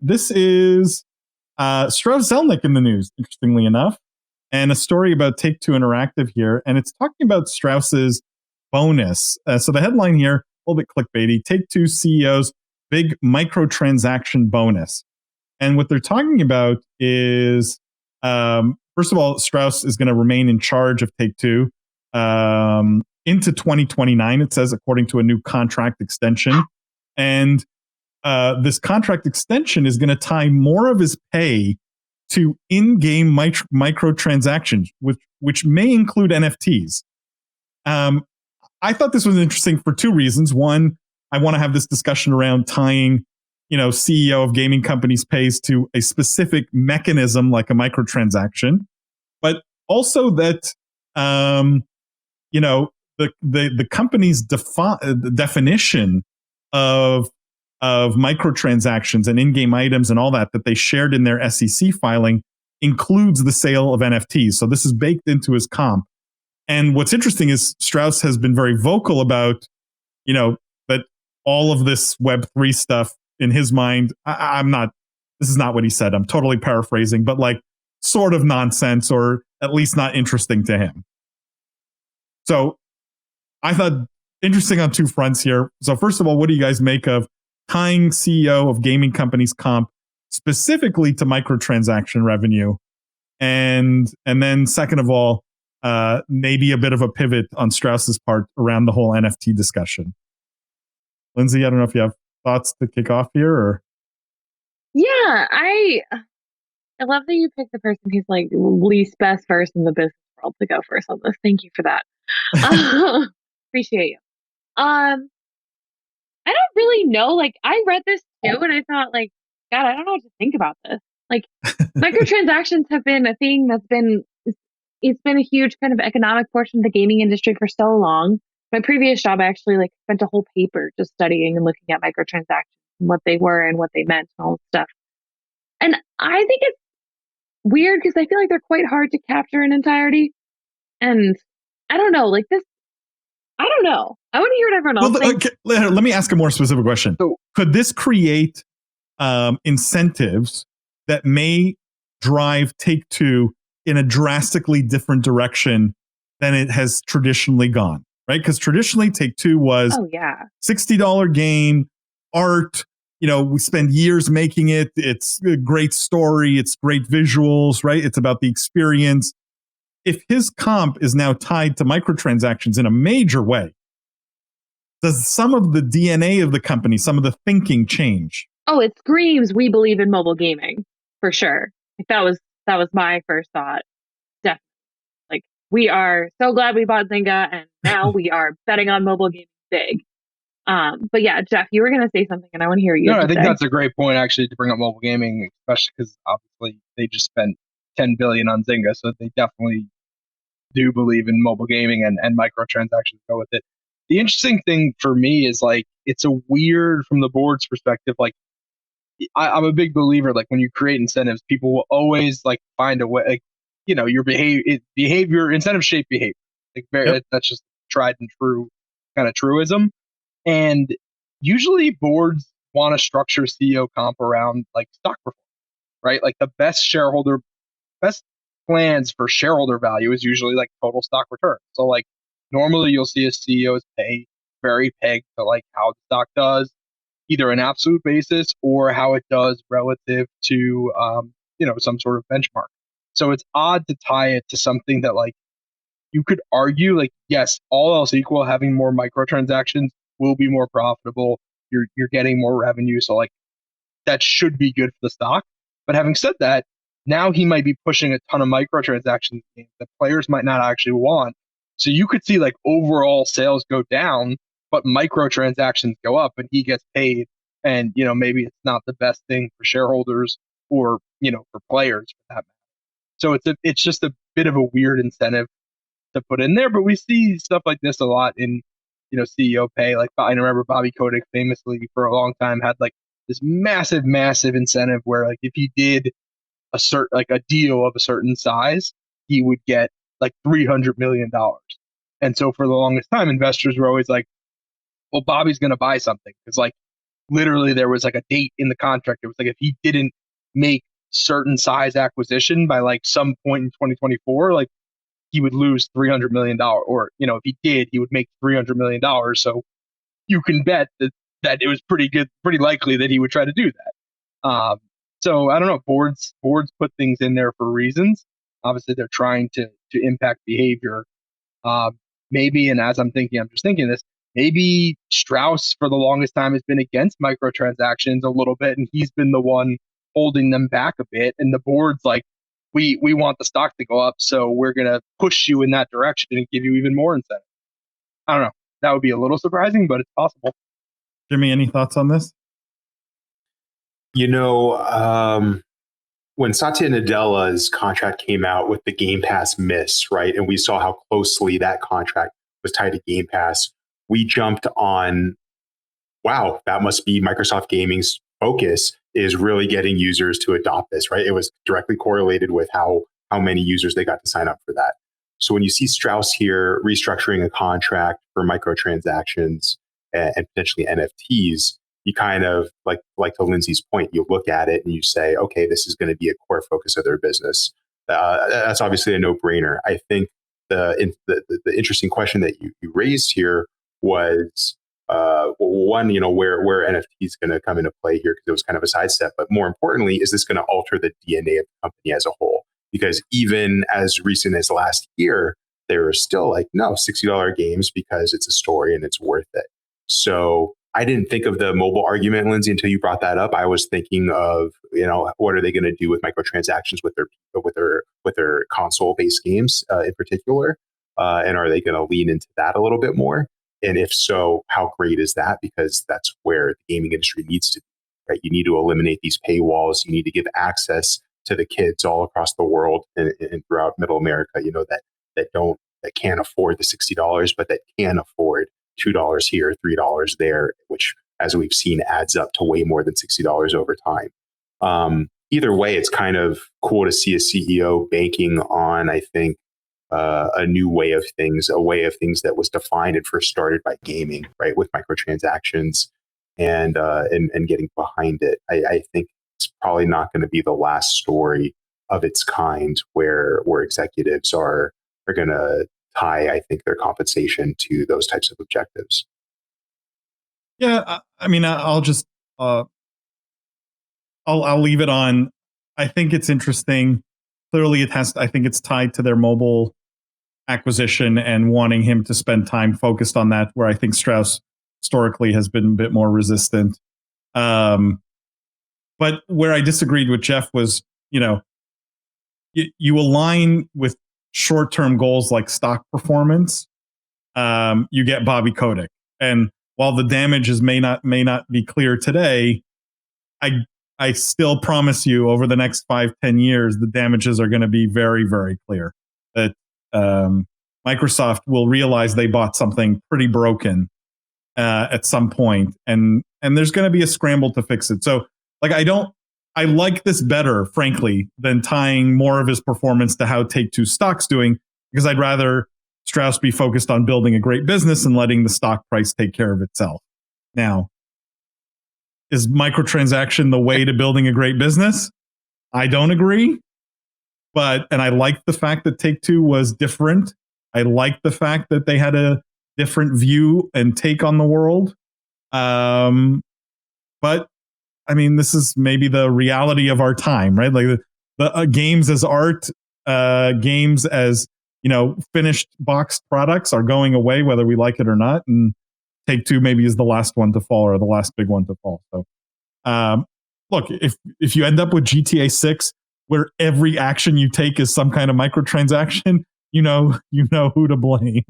this is Strauss Zelnick in the news, interestingly enough, and a story about Take-Two Interactive here. And it's talking about Strauss's bonus. So the headline here, a little bit clickbaity, Take-Two CEO's big microtransaction bonus. And what they're talking about is, first of all, Strauss is going to remain in charge of Take-Two into 2029, it says, according to a new contract extension. And this contract extension is going to tie more of his pay to in-game microtransactions, which may include NFTs. I thought this was interesting for two reasons. One, I want to have this discussion around tying, CEO of gaming companies' pays to a specific mechanism like a microtransaction, but also that, the company's definition of microtransactions and in-game items and all that they shared in their SEC filing includes the sale of NFTs. So this is baked into his comp. And what's interesting is Strauss has been very vocal about, that all of this Web3 stuff in his mind, this is not what he said. I'm totally paraphrasing, but like sort of nonsense, or at least not interesting to him. So I thought interesting on two fronts here. So first of all, what do you guys make of tying CEO of gaming companies comp specifically to microtransaction revenue? And then second of all, maybe a bit of a pivot on Strauss's part around the whole NFT discussion. Lindsay, I don't know if you have thoughts to kick off here, or? Yeah, I love that you picked the person who's like least best first in the business world to go first on this. Thank you for that. Appreciate you. I don't really know. Like, I read this too, and I thought, like, God, I don't know what to think about this. Like, microtransactions have been a thing it's been a huge kind of economic portion of the gaming industry for so long. My previous job, I actually spent a whole paper just studying and looking at microtransactions and what they were and what they meant and all this stuff. And I think it's weird because I feel like they're quite hard to capture in entirety. And I don't know, I don't know. I want to hear what everyone else thinks. Let me ask a more specific question. So, could this create incentives that may drive Take-Two in a drastically different direction than it has traditionally gone, right? Because traditionally Take-Two was $60 game, art, we spend years making it. It's a great story. It's great visuals, right? It's about the experience. If his comp is now tied to microtransactions in a major way, does some of the DNA of the company, some of the thinking change? Oh, it screams, we believe in mobile gaming, for sure. That was my first thought. Definitely. Like, we are so glad we bought Zynga, and now we are betting on mobile gaming big. But yeah, Jeff, you were going to say something, and I want to hear you. No, I think that's a great point, actually, to bring up mobile gaming, especially because obviously they just spent $10 billion on Zynga, so they definitely do believe in mobile gaming, and microtransactions go with it. The interesting thing for me is, it's a weird, from the board's perspective, I'm a big believer, when you create incentives, people will always find a way, your behavior, incentive shape behavior. That's just tried and true kind of truism. And usually boards want to structure CEO comp around stock performance, right? The best plans for shareholder value is usually total stock return. So normally you'll see a CEO's pay very pegged to how the stock does, either an absolute basis or how it does relative to some sort of benchmark. So it's odd to tie it to something that you could argue yes, all else equal, having more microtransactions will be more profitable. You're getting more revenue, so that should be good for the stock. But having said that, now he might be pushing a ton of microtransactions that players might not actually want. So you could see overall sales go down, but microtransactions go up, and he gets paid. And maybe it's not the best thing for shareholders or for players for that matter. So it's just a bit of a weird incentive to put in there. But we see stuff like this a lot in CEO pay. I remember Bobby Kotick famously for a long time had this massive incentive where if he did a deal of a certain size, he would get $300 million. And so for the longest time, investors were always well, Bobby's going to buy something because literally there was like a date in the contract. It was like if he didn't make certain size acquisition by like some point in 2024, like he would lose $300 million, or, you know, if he did, he would make $300 million. So you can bet that it was pretty likely that he would try to do that. So I don't know, boards put things in there for reasons. Obviously they're trying to impact behavior. Maybe, and as I'm just thinking this, maybe Strauss for the longest time has been against microtransactions a little bit, and he's been the one holding them back a bit. And the board's like, we want the stock to go up, so we're going to push you in that direction and give you even more incentive. I don't know. That would be a little surprising, but it's possible. Jimmy, any thoughts on this? You know, when Satya Nadella's contract came out with the Game Pass miss, right, and we saw how closely that contract was tied to Game Pass, we jumped on, wow, that must be Microsoft Gaming's focus is really getting users to adopt this, right? It was directly correlated with how many users they got to sign up for that. So when you see Strauss here restructuring a contract for microtransactions and potentially NFTs, you kind of, like to Lindsay's point, you look at it and you say, okay, this is going to be a core focus of their business. That's obviously a no-brainer. I think the interesting question that you raised here was, one, you know, where NFT is going to come into play here, because it was kind of a sidestep. But more importantly, is this going to alter the DNA of the company as a whole? Because even as recent as last year, they were still like, no, $60 games because it's a story and it's worth it. So I didn't think of the mobile argument, Lindsay, until you brought that up. I was thinking of, you know, what are they going to do with microtransactions with their console-based games in particular, and are they going to lean into that a little bit more? And if so, how great is that? Because that's where the gaming industry needs to be, right? You need to eliminate these paywalls. You need to give access to the kids all across the world and throughout Middle America, you know, that can't afford the $60, but that can afford $2 here, $3 there, which, as we've seen, adds up to way more than $60 over time. Either way, it's kind of cool to see a CEO banking on, I think, a new way of things, a way of things that was defined and first started by gaming, right, with microtransactions and getting behind it. I think it's probably not going to be the last story of its kind where executives are going to tie, I think, their compensation to those types of objectives. Yeah, I mean, I'll just I'll leave it on. I think it's interesting. Clearly, I think it's tied to their mobile acquisition and wanting him to spend time focused on that, where I think Strauss historically has been a bit more resistant. But where I disagreed with Jeff was, you know, you align with short-term goals like stock performance, you get Bobby Kotick. And while the damages may not be clear today, I still promise you over the next 5-10 years, the damages are going to be very, very clear. That Microsoft will realize they bought something pretty broken at some point, and there's going to be a scramble to fix it. So, like, I like this better, frankly, than tying more of his performance to how Take-Two stock's doing, because I'd rather Strauss be focused on building a great business and letting the stock price take care of itself. Now, is microtransaction the way to building a great business? I don't agree. And I like the fact that Take-Two was different. I like the fact that they had a different view and take on the world. But I mean, this is maybe the reality of our time, right? Like the games as art, games as, you know, finished boxed products are going away, whether we like it or not. And Take-Two maybe is the last one to fall, or the last big one to fall. So, look, if you end up with GTA 6, where every action you take is some kind of microtransaction, you know who to blame.